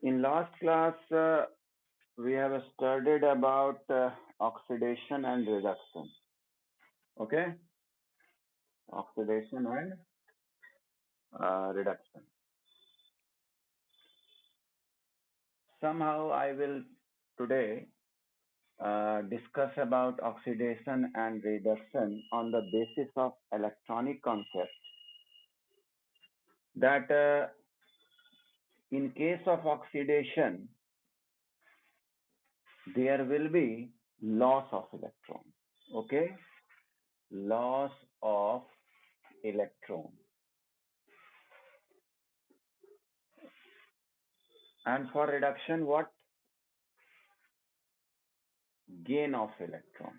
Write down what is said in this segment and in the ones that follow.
In last class, we have studied about oxidation and reduction. Okay, oxidation and reduction. Somehow, I will today discuss about oxidation and reduction on the basis of electronic concept. That in case of oxidation, there will be loss of electron. Okay, loss of electron. And for reduction, what? Gain of electron.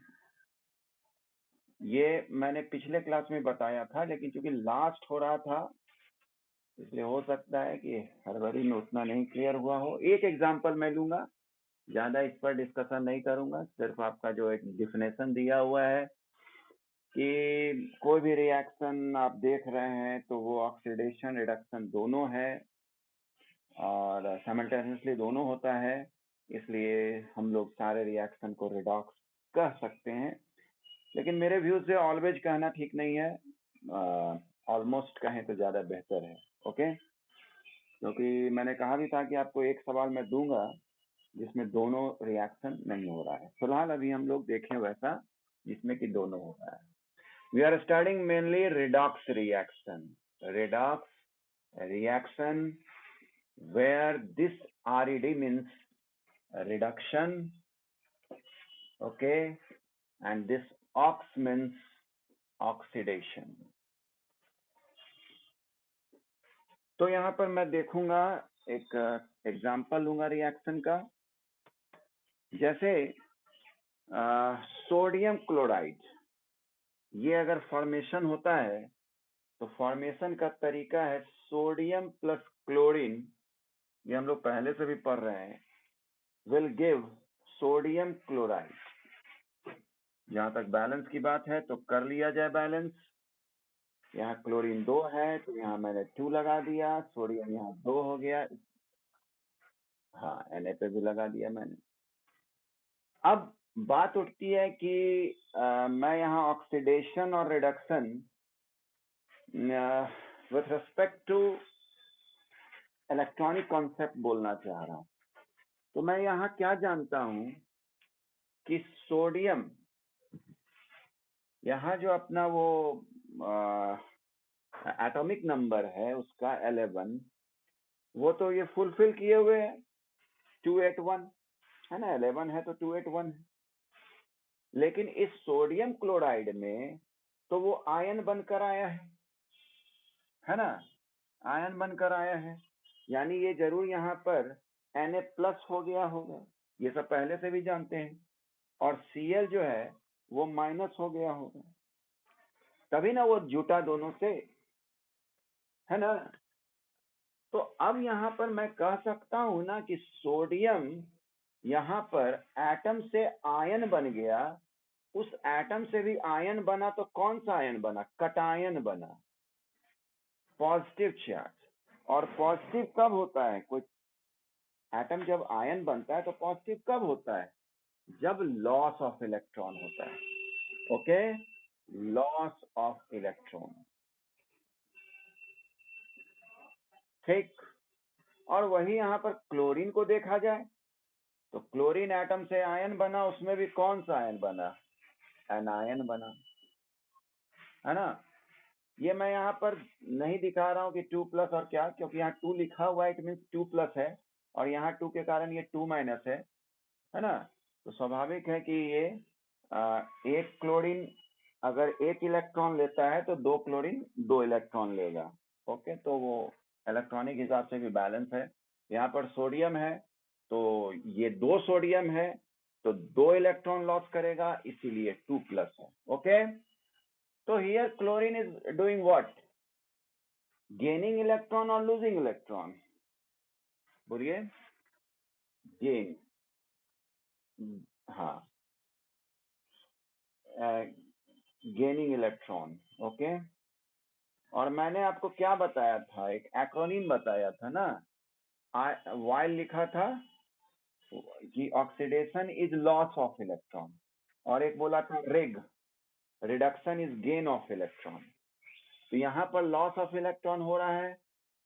ये मैंने पिछले class में बताया था, लेकिन चूंकि last हो रहा था इसलिए हो सकता है कि हड़बड़ी में उतना नहीं क्लियर हुआ हो। एक एग्जांपल मैं लूंगा, ज्यादा इस पर डिस्कशन नहीं करूंगा, सिर्फ आपका जो एक डिफिनेशन दिया हुआ है कि कोई भी रिएक्शन आप देख रहे हैं तो वो ऑक्सीडेशन रिडक्शन दोनों है और साइमल्टेनियसली दोनों होता है, इसलिए हम लोग सारे रिएक्शन को रिडॉक्स कह सकते हैं। लेकिन मेरे व्यू से ऑलवेज कहना ठीक नहीं है, ऑलमोस्ट कहें तो ज्यादा बेहतर है। ओके, क्योंकि मैंने कहा भी था कि आपको एक सवाल मैं दूंगा जिसमें दोनों रिएक्शन नहीं हो रहा है। फिलहाल अभी हम लोग देखें वैसा जिसमें कि दोनों हो रहा है। We are starting mainly redox reaction. Redox reaction where this RED means reduction, okay, and this ox means oxidation. तो यहाँ पर मैं देखूंगा, एक एग्जांपल लूंगा रिएक्शन का। जैसे सोडियम क्लोराइड, ये अगर फॉर्मेशन होता है तो फॉर्मेशन का तरीका है सोडियम प्लस क्लोरीन, ये हम लोग पहले से भी पढ़ रहे हैं, विल गिव सोडियम क्लोराइड। जहां तक बैलेंस की बात है तो कर लिया जाए बैलेंस। यहाँ क्लोरीन 2 है तो यहाँ मैंने 2 लगा दिया, सोडियम यहाँ 2 हो गया, हाँ Na पे भी लगा दिया मैंने। अब बात उठती है कि मैं यहाँ ऑक्सीडेशन और reduction with respect to electronic concept बोलना चाह रहा हूँ। तो मैं यहाँ क्या जानता हूँ कि सोडियम, यहाँ जो अपना वो एटॉमिक नंबर है उसका 11, वो तो ये फुलफिल किए हुए है, 281 है ना, 11 है तो 281 है। लेकिन इस सोडियम क्लोराइड में तो वो आयन बनकर आया है ना, आयन बनकर आया है, यानी ये जरूर यहाँ पर Na प्लस हो गया होगा, ये सब पहले से भी जानते हैं, और Cl जो है वो माइनस हो गया होगा, तभी ना वो जुटा दोनों से, है ना। तो अब यहाँ पर मैं कह सकता हूं ना कि सोडियम यहाँ पर एटम से आयन बन गया, उस एटम से भी आयन बना, तो कौन सा आयन बना? कटायन बना, पॉजिटिव चार्ज। और पॉजिटिव कब होता है? कोई एटम जब आयन बनता है तो पॉजिटिव कब होता है? जब लॉस ऑफ इलेक्ट्रॉन होता है। ओके, लॉस ऑफ इलेक्ट्रॉन, ठीक। और वही यहाँ पर क्लोरीन को देखा जाए तो क्लोरीन एटम से आयन बना, उसमें भी कौन सा आयन बना? एनायन बना, है ना। ये मैं यहाँ पर नहीं दिखा रहा हूँ कि 2 प्लस और क्या, क्योंकि यहाँ 2 लिखा हुआ है, इट मीन्स 2 प्लस है, और यहाँ 2 के कारण ये 2 माइनस है ना। तो स्वाभाविक है कि ये एक क्लोरीन अगर एक इलेक्ट्रॉन लेता है तो 2 क्लोरीन 2 इलेक्ट्रॉन लेगा। ओके, तो वो इलेक्ट्रॉनिक हिसाब से भी बैलेंस है। यहाँ पर सोडियम है तो ये 2 सोडियम है तो 2 इलेक्ट्रॉन लॉस करेगा, इसीलिए 2 प्लस है। ओके, तो here chlorine is doing what? Gaining electron और लूजिंग इलेक्ट्रॉन? बोलिए, गेन, हाँ, गेनिंग इलेक्ट्रॉन। ओके, और मैंने आपको क्या बताया था? एक एक्रोनिम बताया था ना, while लिखा था कि oxidation is loss of electron, और एक बोला था reduction is gain of electron. तो यहाँ पर लॉस ऑफ इलेक्ट्रॉन हो रहा है,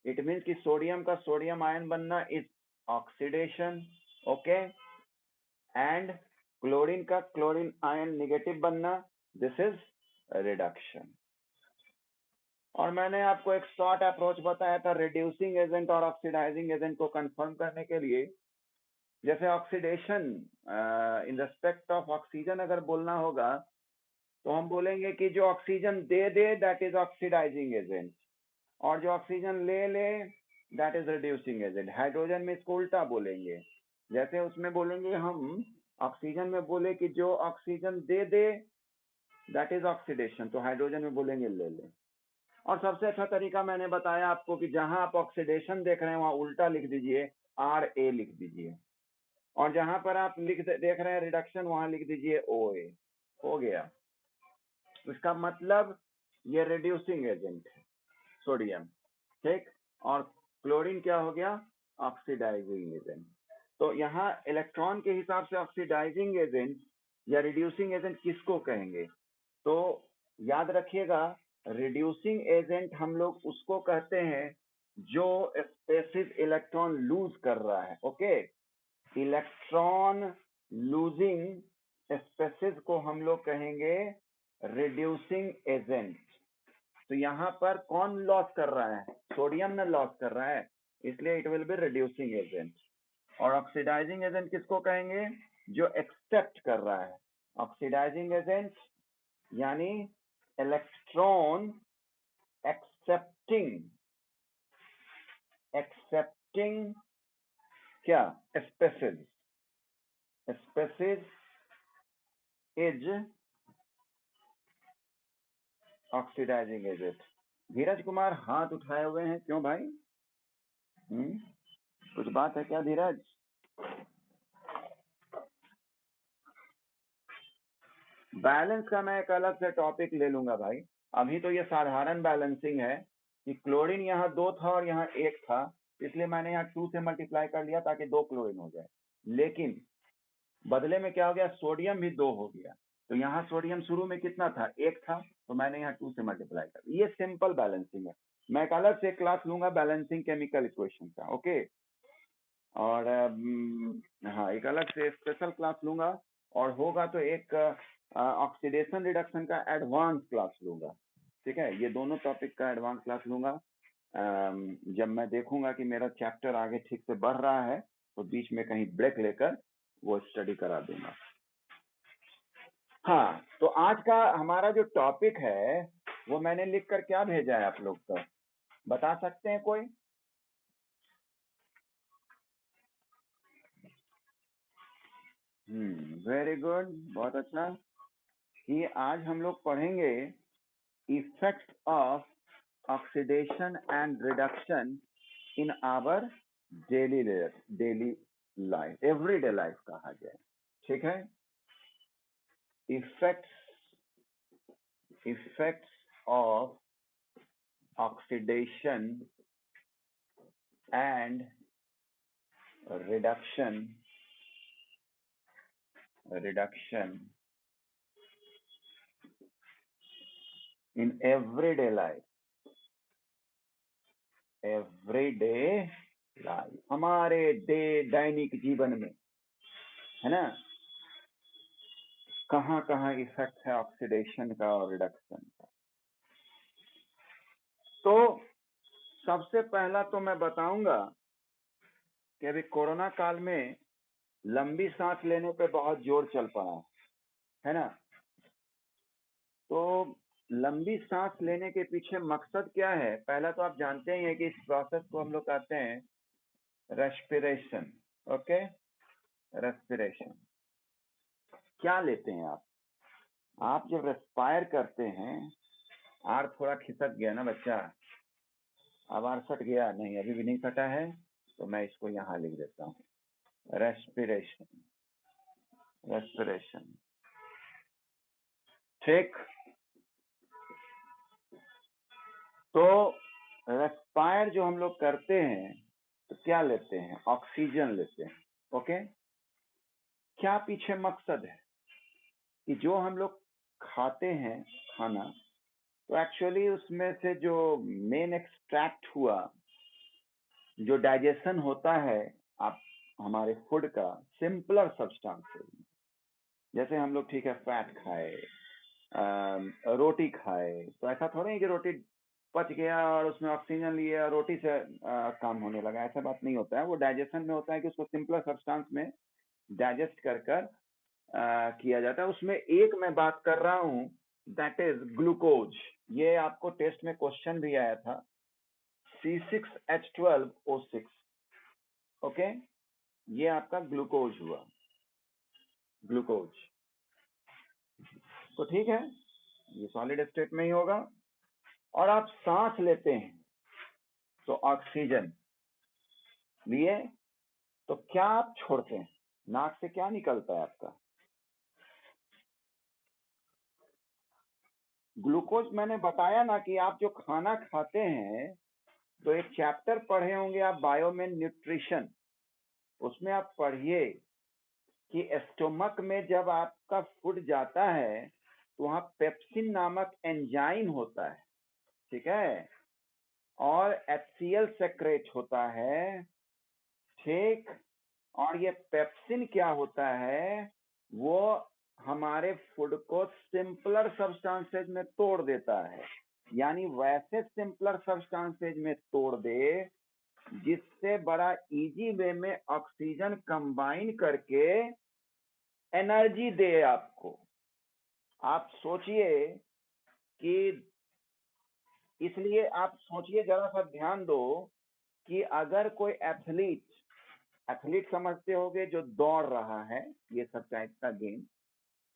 इट मीन्स कि सोडियम का सोडियम आयन बनना is oxidation, okay, and chlorine का क्लोरीन आयन नेगेटिव बनना दिस इज रिडक्शन। और मैंने आपको एक शॉर्ट अप्रोच बताया था रिड्यूसिंग एजेंट और ऑक्सीडाइजिंग एजेंट को कंफर्म करने के लिए। जैसे oxidation in respect of oxygen अगर बोलना होगा तो हम बोलेंगे कि जो ऑक्सीजन दे दैट इज ऑक्सीडाइजिंग एजेंट, और जो ऑक्सीजन ले that is reducing agent. Hydrogen में इसको उल्टा बोलेंगे, जैसे उसमें बोलेंगे हम ऑक्सीजन में बोले कि जो ऑक्सीजन दे दैट इज ऑक्सीडेशन, तो हाइड्रोजन में बोलेंगे ले। और सबसे अच्छा तरीका मैंने बताया आपको कि जहां आप ऑक्सीडेशन देख रहे हैं वहां उल्टा लिख दीजिए, RA लिख दीजिए, और जहां पर आप देख रहे हैं रिडक्शन वहां लिख दीजिए OA। हो गया, इसका मतलब ये रिड्यूसिंग एजेंट है सोडियम, ठीक, और क्लोरीन क्या हो गया, ऑक्सीडाइजिंग एजेंट। तो यहाँ इलेक्ट्रॉन के हिसाब से ऑक्सीडाइजिंग एजेंट या रिड्यूसिंग एजेंट किसको कहेंगे, तो याद रखिएगा रिड्यूसिंग एजेंट हम लोग उसको कहते हैं जो स्पेसिस इलेक्ट्रॉन लूज कर रहा है, ओके। इलेक्ट्रॉन लूजिंग स्पेसिस को हम लोग कहेंगे रिड्यूसिंग एजेंट। तो यहाँ पर कौन लॉस कर रहा है, सोडियम ने लॉस कर रहा है, इसलिए it will be reducing agent. और ऑक्सीडाइजिंग एजेंट किसको कहेंगे, जो एक्सेप्ट कर रहा है। ऑक्सीडाइजिंग एजेंट यानी इलेक्ट्रॉन एक्सेप्टिंग क्या, स्पेसिस इज ऑक्सीडाइजिंग एजेंट। धीरज कुमार हाथ उठाए हुए हैं, क्यों भाई? कुछ बात है क्या धीरज? बैलेंस का मैं एक अलग से टॉपिक ले लूंगा भाई। अभी तो ये साधारण बैलेंसिंग है कि क्लोरीन यहाँ 2 था और यहाँ 1 था, इसलिए मैंने यहाँ 2 से मल्टीप्लाई कर लिया ताकि 2 क्लोरीन हो जाए। लेकिन बदले में क्या हो गया, सोडियम भी 2 हो गया। तो यहाँ सोडियम शुरू में कितना था, 1 था, तो मैंने यहाँ 2 से मल्टीप्लाई कर। ये सिंपल बैलेंसिंग है। मैं एक अलग से क्लास लूंगा बैलेंसिंग केमिकल इक्वेशन का, ओके। और हाँ, एक अलग से स्पेशल क्लास लूंगा, और होगा तो एक ऑक्सीडेशन रिडक्शन का एडवांस क्लास लूंगा, ठीक है। ये दोनों टॉपिक का एडवांस क्लास लूंगा जब मैं देखूंगा कि मेरा चैप्टर आगे ठीक से बढ़ रहा है, तो बीच में कहीं ब्रेक लेकर वो स्टडी करा दूंगा। हाँ, तो आज का हमारा जो टॉपिक है वो मैंने लिख कर क्या भेजा है आप लोग को, बता सकते हैं कोई? वेरी गुड, बहुत अच्छा। कि आज हम लोग पढ़ेंगे effect of oxidation and reduction in our daily life, everyday life कहा जाए, ठीक है। Effects of oxidation and reduction in everyday life, हमारे दैनिक जीवन में, है ना, कहाँ कहाँ इफेक्ट है ऑक्सीडेशन का और रिडक्शन का। तो सबसे पहला तो मैं बताऊंगा कि अभी कोरोना काल में लंबी सांस लेने पे बहुत जोर चल पड़ा है ना। तो लंबी सांस लेने के पीछे मकसद क्या है, पहला तो आप जानते ही हैं कि इस प्रोसेस को हम लोग कहते हैं रेस्पिरेशन, ओके। रेस्पिरेशन क्या लेते हैं आप जब रेस्पायर करते हैं, आर थोड़ा खिसक गया ना बच्चा, अब आर सट गया नहीं, अभी भी नहीं सटा है, तो मैं इसको यहाँ लिख देता हूँ, रेस्पिरेशन, ठीक। तो रेस्पायर जो हम लोग करते हैं तो क्या लेते हैं, ऑक्सीजन लेते हैं। ओके, क्या पीछे मकसद है कि जो हम लोग खाते हैं खाना, तो एक्चुअली उसमें से जो मेन एक्सट्रैक्ट हुआ, जो डाइजेशन होता है आप हमारे फूड का, सिंपलर सब्सटेंसेस, जैसे हम लोग ठीक है फैट खाए, रोटी खाए, तो ऐसा थोड़ा है कि रोटी पच गया और उसमें ऑक्सीजन लिया रोटी से काम होने लगा, ऐसा बात नहीं होता है। वो डाइजेशन में होता है कि उसको सिंपलर सब्सटेंस में डाइजेस्ट कर किया जाता है। उसमें एक मैं बात कर रहा हूँ, दैट इज ग्लूकोज। ये आपको टेस्ट में क्वेश्चन भी आया था, C6H12O6। ओके, ये आपका ग्लूकोज हुआ, ग्लूकोज। तो ठीक है, ये सॉलिड स्टेट में ही होगा। और आप सांस लेते हैं तो ऑक्सीजन लिए, तो क्या आप छोड़ते हैं, नाक से क्या निकलता है आपका, ग्लूकोज। मैंने बताया ना कि आप जो खाना खाते हैं, तो एक चैप्टर पढ़े होंगे आप बायो में, न्यूट्रिशन, उसमें आप पढ़िए कि स्टोमक में जब आपका फूड जाता है तो वहां पेप्सिन नामक एंजाइम होता है, ठीक है, और HCl सेक्रेट होता है, ठीक। और ये पेप्सिन क्या होता है, वो हमारे फूड को सिंपलर सब्सटेंसेज में तोड़ देता है, यानी वैसे सिंपलर सब्सटेंसेज में तोड़ दे जिससे बड़ा इजी वे में ऑक्सीजन कंबाइन करके एनर्जी दे आपको। आप सोचिए कि, इसलिए आप सोचिए, जरा सा ध्यान दो कि अगर कोई एथलीट समझते होगे जो दौड़ रहा है, ये सब टाइप का गेम,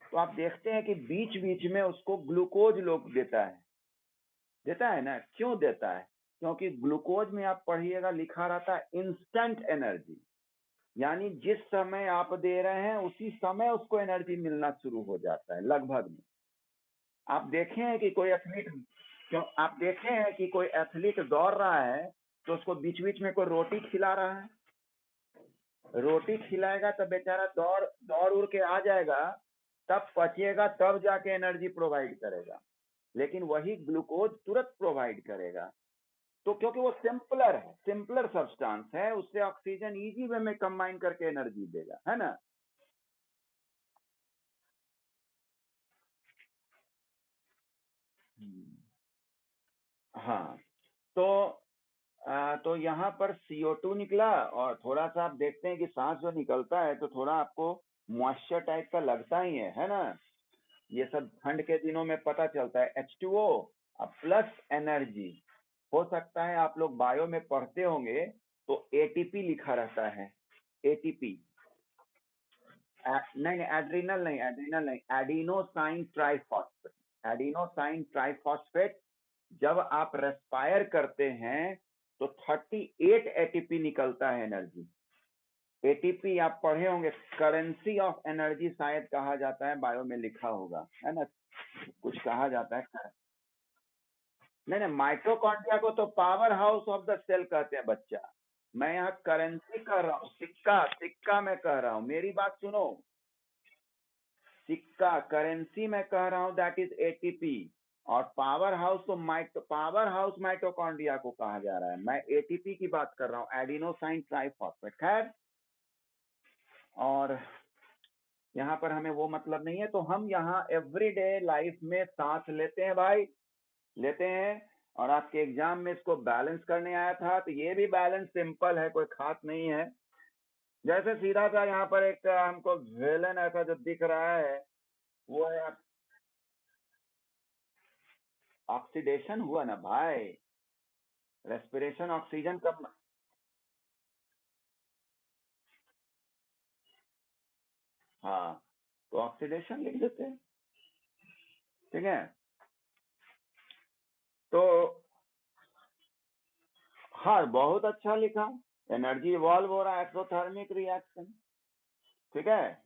तो आप देखते हैं कि बीच बीच में उसको ग्लूकोज लोग देता है ना। क्यों देता है, क्योंकि ग्लूकोज में आप पढ़िएगा लिखा रहता है इंस्टेंट एनर्जी, यानी जिस समय आप दे रहे हैं उसी समय उसको एनर्जी मिलना शुरू हो जाता है लगभग में। आप देखे हैं कि कोई एथलीट दौड़ रहा है तो उसको बीच बीच में कोई रोटी खिला रहा है, रोटी खिलाएगा तो बेचारा दौड़ उड़ के आ जाएगा, तब पचेगा, तब जाके एनर्जी प्रोवाइड करेगा। लेकिन वही ग्लूकोज तुरंत प्रोवाइड करेगा, तो क्योंकि वो सिंपलर सब्सटेंस है, उससे ऑक्सीजन इजी वे में कंबाइन करके एनर्जी देगा, है ना। हाँ, तो यहाँ पर CO2 निकला, और थोड़ा सा आप देखते हैं कि सांस जो निकलता है तो थोड़ा आपको मॉइस्चर टाइप का लगता ही है ना। ये सब ठंड के दिनों में पता चलता है। H2O प्लस एनर्जी, हो सकता है आप लोग बायो में पढ़ते होंगे तो ATP लिखा रहता है, ATP। नहीं, एड्रिनल नहीं, एडिनोसाइन ट्राइफॉस्फेट। जब आप रेस्पायर करते हैं तो 38 ATP निकलता है एनर्जी। ATP आप पढ़े होंगे, करेंसी ऑफ एनर्जी शायद कहा जाता है, बायो में लिखा होगा, है ना, कुछ कहा जाता है। नहीं, माइटोकॉन्ड्रिया को तो power house of the cell कहते हैं बच्चा। मैं यहाँ करेंसी कह रहा हूँ, सिक्का मैं कह रहा हूँ, मेरी बात सुनो। सिक्का, करेंसी मैं कह रहा हूँ, दैट इज ATP। और पावर हाउस तो पावर हाउस माइटोकॉन्ड्रिया को कहा जा रहा है, मैं ATP की बात कर रहा हूँ, एडिनोसाइन ट्राइफॉस्फेट। खैर, और यहाँ पर हमें वो मतलब नहीं है, तो हम यहाँ एवरीडे लाइफ में सांस लेते हैं भाई, लेते हैं। और आपके एग्जाम में इसको बैलेंस करने आया था, तो ये भी बैलेंस सिंपल है, कोई खास नहीं है। जैसे सीधा सा यहाँ पर एक हमको विलन ऐसा जो दिख रहा है, वो है ऑक्सीडेशन हुआ ना भाई, रेस्पिरेशन ऑक्सीजन कब। हाँ, तो ऑक्सीडेशन लिख देते हैं, ठीक है। तो हाँ, बहुत अच्छा लिखा, एनर्जी इवॉल्व हो रहा है, एक्सोथर्मिक रिएक्शन, ठीक है।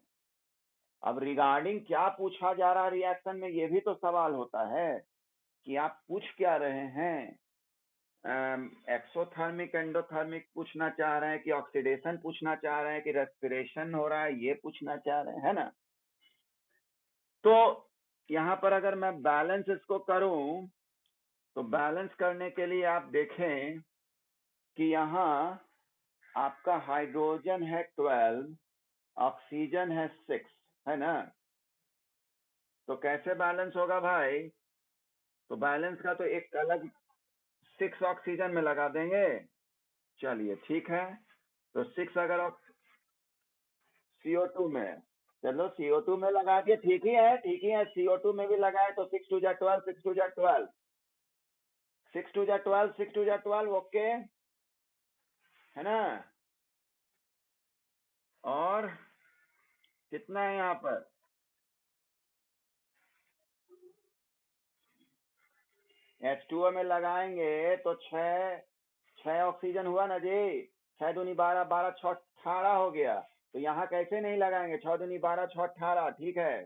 अब रिगार्डिंग क्या पूछा जा रहा है रिएक्शन में, ये भी तो सवाल होता है कि आप पूछ क्या रहे हैं। एक्सोथर्मिक एंडोथर्मिक पूछना चाह रहे हैं कि ऑक्सीडेशन पूछना चाह रहे हैं कि रेस्पिरेशन हो रहा है, ये पूछना चाह रहे हैं, है ना। तो यहाँ पर अगर मैं बैलेंस इसको करूं तो बैलेंस करने के लिए आप देखें कि यहाँ आपका हाइड्रोजन है 12, ऑक्सीजन है 6, है ना। तो कैसे बैलेंस होगा भाई? तो बैलेंस का तो एक अलग 6 ऑक्सीजन में लगा देंगे। चलिए ठीक है, तो 6 अगर CO2 में, चलो CO2 में लगा दिए, ठीक ही है, ठीक ही है। CO2 में भी लगाए तो 6 2 जा 12, 6 2 जा 12, 6 2 जा 12, 6 2 जा 12, ओके, है ना। और कितना है यहाँ पर? H2O में लगाएंगे तो 6 ऑक्सीजन हुआ ना जी। 6 दूनी 12, 12 6 18 हो गया। तो यहाँ कैसे नहीं लगाएंगे? 6 दूनी 12, 6 18, ठीक है,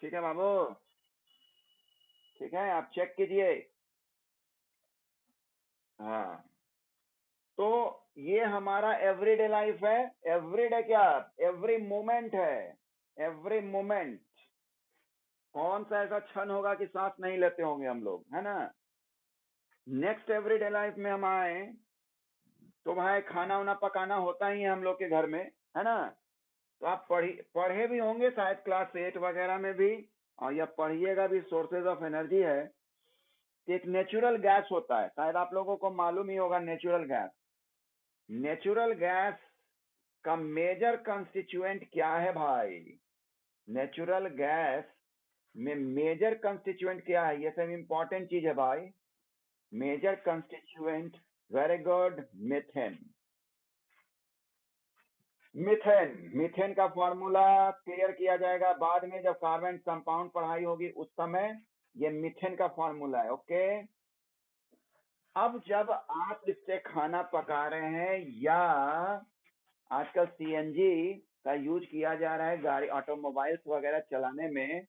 ठीक है बाबू, ठीक है, आप चेक कीजिए। हाँ, तो ये हमारा एवरीडे लाइफ है। एवरीडे क्या? एवरी मोमेंट है, एवरी मोमेंट। कौन सा ऐसा क्षण होगा कि सांस नहीं लेते होंगे हम लोग, है ना। नेक्स्ट एवरीडे लाइफ में हम आए तो भाई खाना वाना पकाना होता ही है हम लोग के घर में, है ना। तो आप पढ़े भी होंगे शायद क्लास 8 वगैरह में भी, और या पढ़िएगा भी, सोर्सेज ऑफ एनर्जी है। एक नेचुरल गैस होता है, शायद आप लोगों को मालूम ही होगा नेचुरल गैस। नेचुरल गैस का मेजर कंस्टिट्यूएंट क्या है भाई? नेचुरल गैस में मेजर कंस्टिट्यूएंट क्या है? ये सब इंपॉर्टेंट चीज है भाई। Major constituent, very good, methane. Methane, methane का फॉर्मूला क्लियर किया जाएगा बाद में, जब कार्बन कंपाउंड पढ़ाई होगी उस समय। ये मीथेन का फॉर्मूला है, ओके। अब जब आप इससे खाना पका रहे हैं या आजकल CNG का यूज किया जा रहा है गाड़ी ऑटोमोबाइल्स वगैरह चलाने में,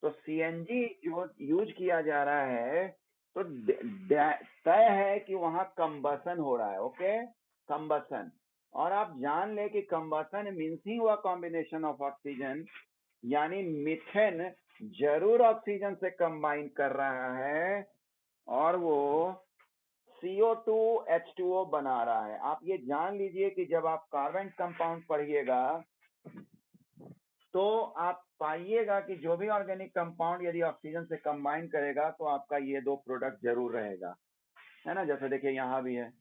तो CNG जो यूज किया जा रहा है तो तय है कि वहां कंबसन हो रहा है, ओके, कंबसन। और आप जान ले कि कंबसन मीन्स ही हुआ कॉम्बिनेशन ऑफ ऑक्सीजन, यानी मीथेन जरूर ऑक्सीजन से कंबाइन कर रहा है और वो CO2 H2O बना रहा है। आप ये जान लीजिए कि जब आप कार्बन कंपाउंड पढ़िएगा तो आप पाइएगा कि जो भी ऑर्गेनिक कंपाउंड यदि ऑक्सीजन से कंबाइन करेगा तो आपका ये दो प्रोडक्ट जरूर रहेगा, है ना। जैसे देखिए यहाँ भी है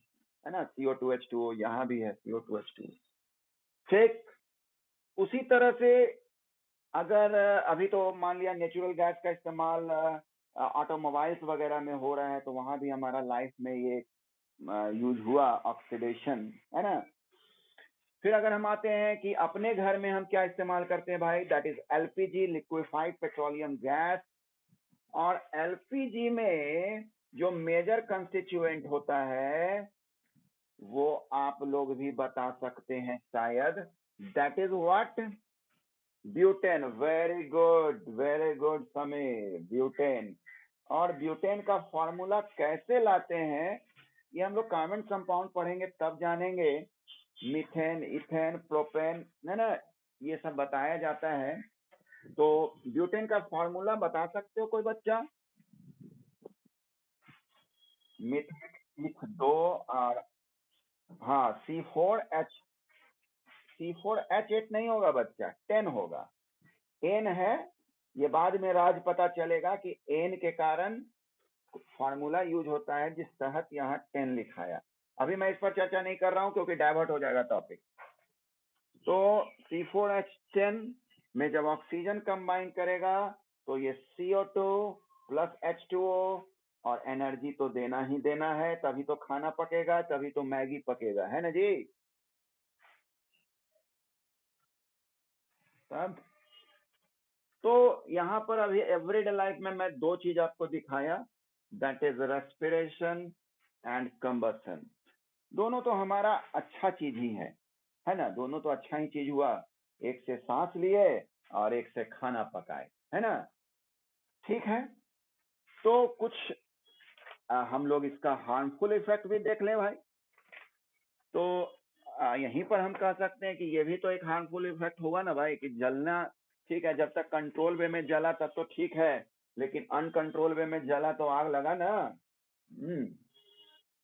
ना, CO2 H2O, यहाँ भी है CO2 H2O। ठीक उसी तरह से अगर अभी तो मान लिया नेचुरल गैस का इस्तेमाल ऑटोमोबाइल्स वगैरह में हो रहा है, तो वहां भी हमारा लाइफ में ये यूज हुआ ऑक्सीडेशन, है ना। फिर अगर हम आते हैं कि अपने घर में हम क्या इस्तेमाल करते हैं भाई, that is LPG, liquefied petroleum gas. और LPG में जो मेजर कंस्टिट्यूएंट होता है वो आप लोग भी बता सकते हैं शायद, that is what? Butane. Very good Sameer, butane. और ब्यूटेन का फॉर्मूला कैसे लाते हैं ये हम लोग कार्बन कंपाउंड पढ़ेंगे तब जानेंगे। मीथेन, इथेन, प्रोपेन, है ना, ये सब बताया जाता है। तो ब्यूटेन का फॉर्मूला बता सकते हो कोई बच्चा? मीथेन इथ 2 और हाँ C4H8 नहीं होगा बच्चा, 10 होगा। एन है, ये बाद में राज पता चलेगा कि एन के कारण फॉर्मूला यूज होता है जिस तहत यहाँ 10 लिखाया। अभी मैं इस पर चर्चा नहीं कर रहा हूं क्योंकि डाइवर्ट हो जाएगा टॉपिक। तो C4H10 में जब ऑक्सीजन कंबाइन करेगा तो ये CO2 प्लस H2O, और एनर्जी तो देना ही देना है, तभी तो खाना पकेगा, तभी तो मैगी पकेगा, है ना जी। तब तो यहाँ पर अभी एवरीडे लाइफ में मैं दो चीज आपको दिखाया, that is respiration and combustion. दोनों तो हमारा अच्छा चीज ही है ना, दोनों तो अच्छा ही चीज हुआ। एक से सांस लिए और एक से खाना पकाए, है ना। ठीक है, तो कुछ हम लोग इसका हार्मफुल इफेक्ट भी देख लें भाई। तो यहीं पर हम कह सकते हैं कि ये भी तो एक हार्मफुल इफेक्ट होगा ना भाई, कि जलना ठीक है, जब तक कंट्रोल वे में जला तब तो ठीक है, लेकिन अनकंट्रोल वे में जला तो आग लगा ना।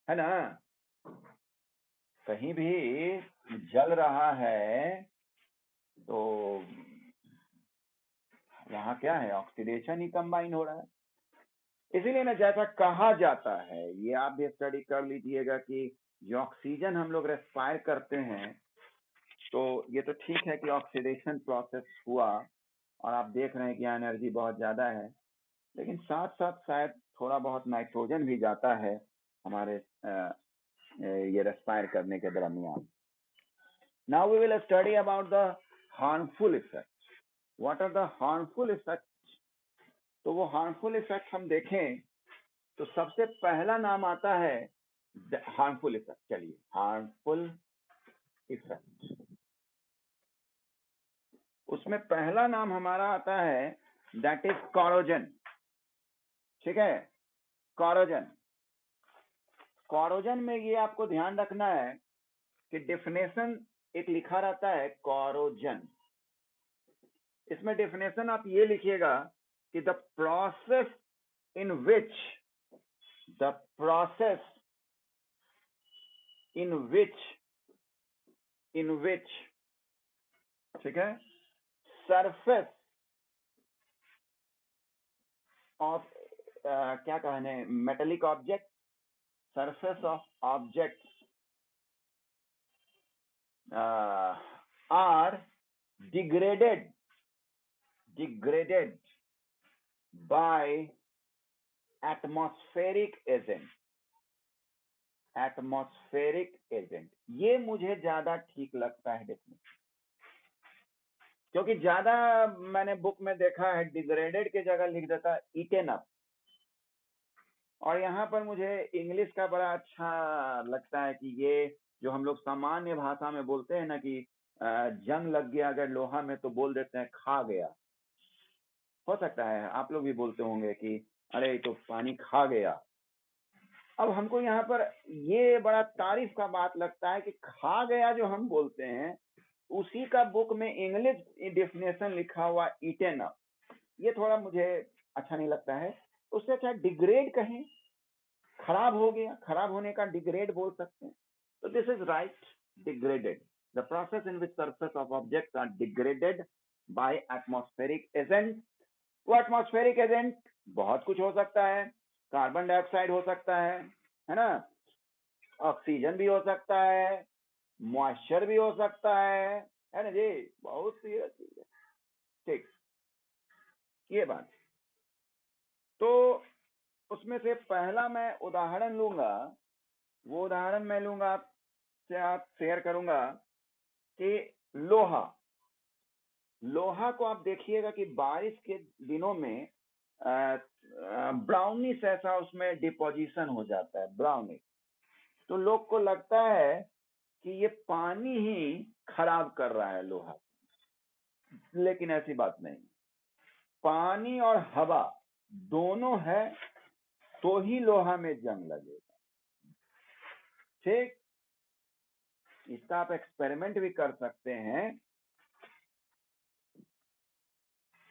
है ना। कहीं भी जल रहा है तो वहां क्या है, ऑक्सीडेशन ही कंबाइन हो रहा है। इसीलिए ना जैसा कहा जाता है, ये आप भी स्टडी कर लीजिएगा कि जो ऑक्सीजन हम लोग रेस्पायर करते हैं, तो ये तो ठीक है कि ऑक्सीडेशन प्रोसेस हुआ और आप देख रहे हैं कि एनर्जी बहुत ज्यादा है, लेकिन साथ साथ शायद थोड़ा बहुत नाइट्रोजन भी जाता है हमारे ये रेस्पायर करने के दरमियान। Now we will study about the harmful effect. What are the harmful effect? तो वो हार्मफुल इफेक्ट हम देखें तो सबसे पहला नाम आता है हार्मफुल इफेक्ट। चलिए, हार्मफुल इफेक्ट, उसमें पहला नाम हमारा आता है दैट इज कॉरोजन। ठीक है, कॉरोजन। कॉरोजन में ये आपको ध्यान रखना है कि डेफिनेशन एक लिखा रहता है कॉरोजन। इसमें डेफिनेशन आप ये लिखिएगा कि द प्रोसेस इन विच ठीक है, सरफेस ऑफ क्या कहने, metallic object, surface of objects are degraded by atmospheric agent। ये मुझे ज्यादा ठीक लगता है देखने, क्योंकि ज्यादा मैंने बुक में देखा है डिग्रेडेड के जगह लिख देता है ईटेन अप, और यहाँ पर मुझे इंग्लिश का बड़ा अच्छा लगता है कि ये जो हम लोग सामान्य भाषा में बोलते हैं ना कि जंग लग गया अगर लोहा में, तो बोल देते हैं खा गया। हो सकता है आप लोग भी बोलते होंगे कि अरे तो पानी खा गया। अब हमको यहाँ पर ये बड़ा तारीफ का बात लगता है कि खा गया जो हम बोलते हैं, उसी का बुक में इंग्लिश डेफिनेशन लिखा हुआ ईटेन अप, ये थोड़ा मुझे अच्छा नहीं लगता है। उससे अच्छा डिग्रेड कहें, खराब हो गया, खराब होने का डिग्रेड बोल सकते हैं। तो this is right, degraded, the process in which surface of objects are degraded by atmospheric agent. वो एटमॉस्फेरिक एजेंट बहुत कुछ हो सकता है, कार्बन डाइऑक्साइड हो सकता है ना, ऑक्सीजन भी हो सकता है, मॉइस्चर भी हो सकता है ना जी, बहुत सी चीज है। ठीक, ये बात। तो उसमें से पहला मैं उदाहरण लूंगा, वो उदाहरण मैं लूंगा आपसे, आप शेयर करूंगा कि लोहा को आप देखिएगा कि बारिश के दिनों में ब्राउनिश ऐसा उसमें डिपोजिशन हो जाता है, ब्राउनिश। तो लोग को लगता है कि ये पानी ही खराब कर रहा है लोहा, लेकिन ऐसी बात नहीं। पानी और हवा दोनों है तो ही लोहा में जंग लगेगा। ठीक, इसका आप एक्सपेरिमेंट भी कर सकते हैं,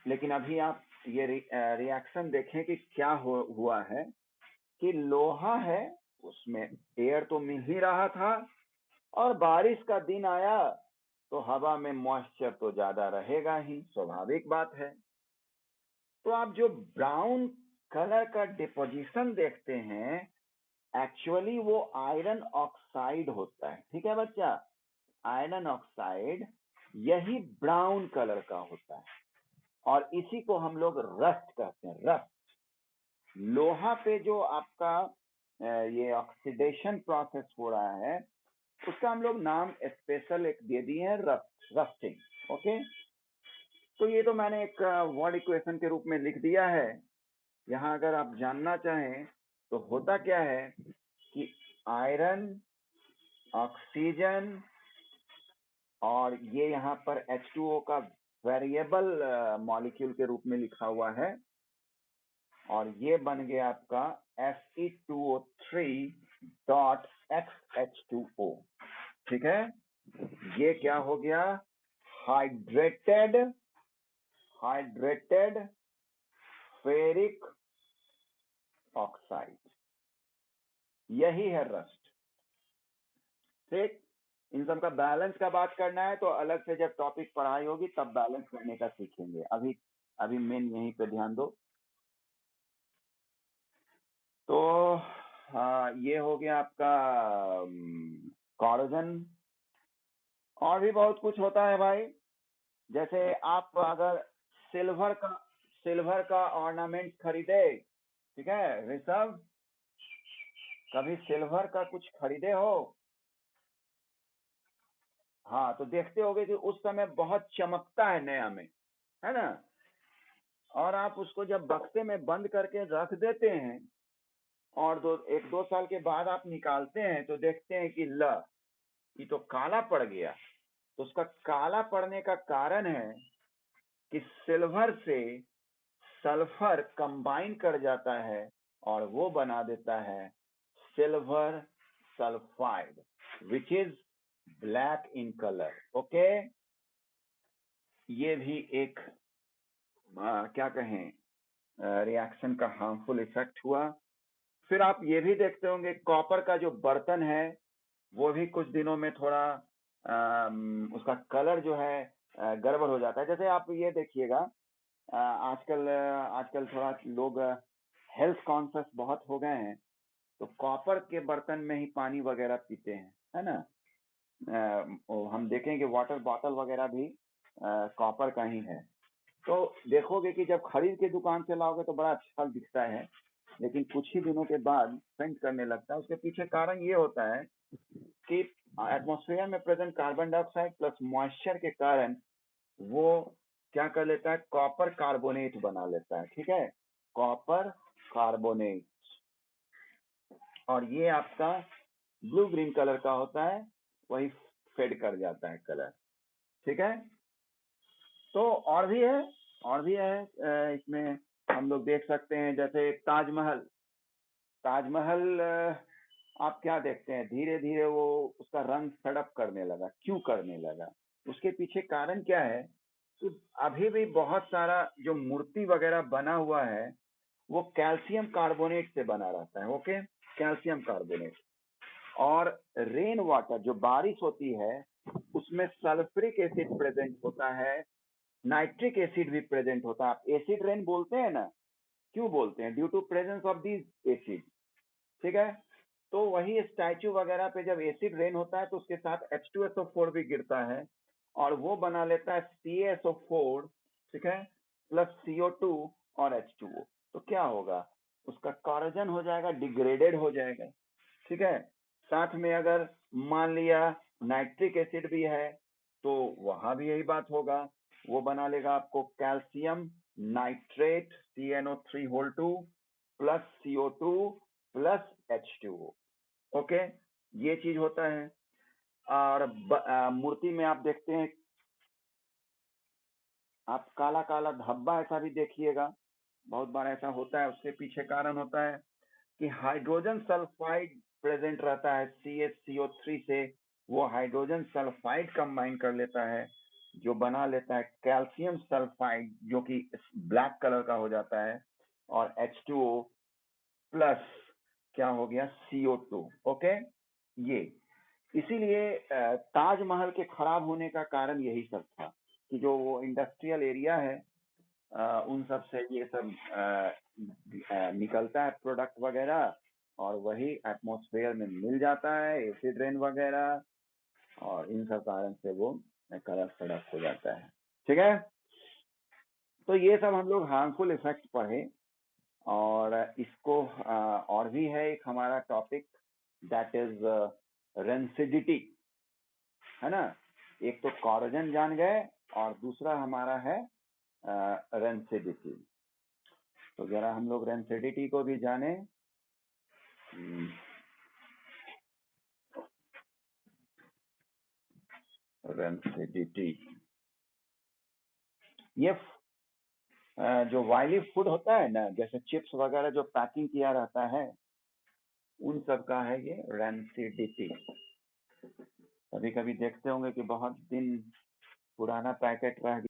लेकिन अभी आप ये रिएक्शन देखें कि क्या हुआ है कि लोहा है, उसमें एयर तो मिल ही रहा था, और बारिश का दिन आया तो हवा में मॉइस्चर तो ज्यादा रहेगा ही, स्वाभाविक बात है। तो आप जो ब्राउन कलर का डिपोजिशन देखते हैं, एक्चुअली वो आयरन ऑक्साइड होता है। ठीक है बच्चा, आयरन ऑक्साइड यही ब्राउन कलर का होता है, और इसी को हम लोग रस्ट कहते हैं, रस्ट। लोहा पे जो आपका ये ऑक्सीडेशन प्रोसेस हो रहा है, उसका हम लोग नाम स्पेशल एक दे दिए हैं, रस्टिंग। ओके, तो ये तो मैंने एक वर्ड इक्वेशन के रूप में लिख दिया है। यहाँ अगर आप जानना चाहें तो होता क्या है कि आयरन, ऑक्सीजन, और ये यहाँ पर H2O का वेरिएबल मॉलिक्यूल के रूप में लिखा हुआ है, और ये बन गया आपका Fe2O3.XH2O। ठीक है, ये क्या हो गया, हाइड्रेटेड फेरिक ऑक्साइड, यही है रस्ट। ठीक, इन सब का बैलेंस का बात करना है तो अलग से जब टॉपिक पढ़ाई होगी तब बैलेंस करने का सीखेंगे। अभी मेन यहीं पे ध्यान दो। तो ये हो गया आपका कॉरोजन। और भी बहुत कुछ होता है भाई, जैसे आप अगर सिल्वर का ऑर्नामेंट खरीदे, ठीक है ऋषभ, कभी सिल्वर का कुछ खरीदे हो? हाँ, तो देखते होगे कि उस समय बहुत चमकता है नया में, है ना? और आप उसको जब बक्से में बंद करके रख देते हैं और 1-2 साल के बाद आप निकालते हैं तो देखते हैं कि ये तो काला पड़ गया। तो उसका काला पड़ने का कारण है कि सिल्वर से सल्फर कंबाइन कर जाता है और वो बना देता है silver sulphide, which is black in colour. Okay, ये भी एक क्या कहें रिएक्शन का हार्मफुल इफेक्ट हुआ। फिर आप ये भी देखते होंगे कॉपर का जो बर्तन है वो भी कुछ दिनों में थोड़ा उसका कलर जो है गड़बड़ हो जाता है। जैसे आप ये देखिएगा, आजकल थोड़ा लोग हेल्थ कॉन्शियस बहुत हो गए हैं, तो कॉपर के बर्तन में ही पानी वगैरह पीते हैं, है ना? हम देखें कि वाटर बॉटल वगैरह भी कॉपर का ही है। तो देखोगे कि जब खरीद के दुकान से लाओगे तो बड़ा अच्छा दिखता है, लेकिन कुछ ही दिनों के बाद फेंट करने लगता है। उसके पीछे कारण ये होता है कि एटमॉस्फेयर में present carbon dioxide plus moisture के कारण वो क्या कर लेता है, कॉपर कार्बोनेट बना लेता है। ठीक है, कॉपर कार्बोनेट, और ये आपका ब्लू ग्रीन कलर का होता है, वही फेड कर जाता है कलर। ठीक है, तो और भी है इसमें हम लोग देख सकते हैं, जैसे ताजमहल आप क्या देखते हैं, धीरे धीरे वो उसका रंग सड़प करने लगा। क्यों करने लगा? उसके पीछे कारण क्या है कि अभी भी बहुत सारा जो मूर्ति वगैरह बना हुआ है वो कैल्शियम कार्बोनेट से बना रहता है। Okay, calcium carbonate. और रेन वाटर जो बारिश होती है उसमें सल्फ्यूरिक एसिड प्रेजेंट होता है, नाइट्रिक एसिड भी प्रेजेंट होता है। आप एसिड रेन बोलते हैं ना, क्यों बोलते हैं? Due to presence of these acid. ठीक है, तो वही स्टैचू वगैरह पे जब एसिड रेन होता है तो उसके साथ H2SO4 भी गिरता है और वो बना लेता है CaSO4, ठीक है, प्लस CO2 और H2O। तो क्या होगा, उसका कॉरोजन हो जाएगा, डिग्रेडेड हो जाएगा। ठीक है, साथ में अगर मान लिया नाइट्रिक एसिड भी है तो वहां भी यही बात होगा, वो बना लेगा आपको calcium nitrate CnO3 plus CO2 plus H2O। Okay, ये चीज होता है। और मूर्ति में आप देखते हैं, आप काला काला धब्बा ऐसा भी देखिएगा, बहुत बार ऐसा होता है। उसके पीछे कारण होता है कि हाइड्रोजन सल्फाइड प्रेजेंट रहता है CH CO3 से, वो हाइड्रोजन सल्फाइड कंबाइन कर लेता है जो बना लेता है कैल्शियम सल्फाइड, जो कि ब्लैक कलर का हो जाता है, और H2O प्लस क्या हो गया, CO2। ओके, ये इसीलिए ताजमहल के खराब होने का कारण यही सब था कि जो वो इंडस्ट्रियल एरिया है उन सब से ये सब निकलता है प्रोडक्ट वगैरह, और वही एटमॉस्फेयर में मिल जाता है, एसिड रेन वगैरह, और इन सब कारण से वो कलर सड़क हो जाता है। ठीक है, तो ये सब हम लोग हार्मफुल इफेक्ट पढ़े। और इसको और भी है एक हमारा टॉपिक, दैट इज रेंसिडिटी, है ना? एक तो कॉरोजन जान गए और दूसरा हमारा है रेंसिडिटी। तो जरा हम लोग रेंसिडिटी को भी जाने। रेंसिडिटी, ये जो ऑयली फूड होता है ना, जैसे चिप्स वगैरह जो पैकिंग किया रहता है, उन सब का है ये रैंसिडिटी। कभी कभी देखते होंगे कि बहुत दिन पुराना पैकेट रह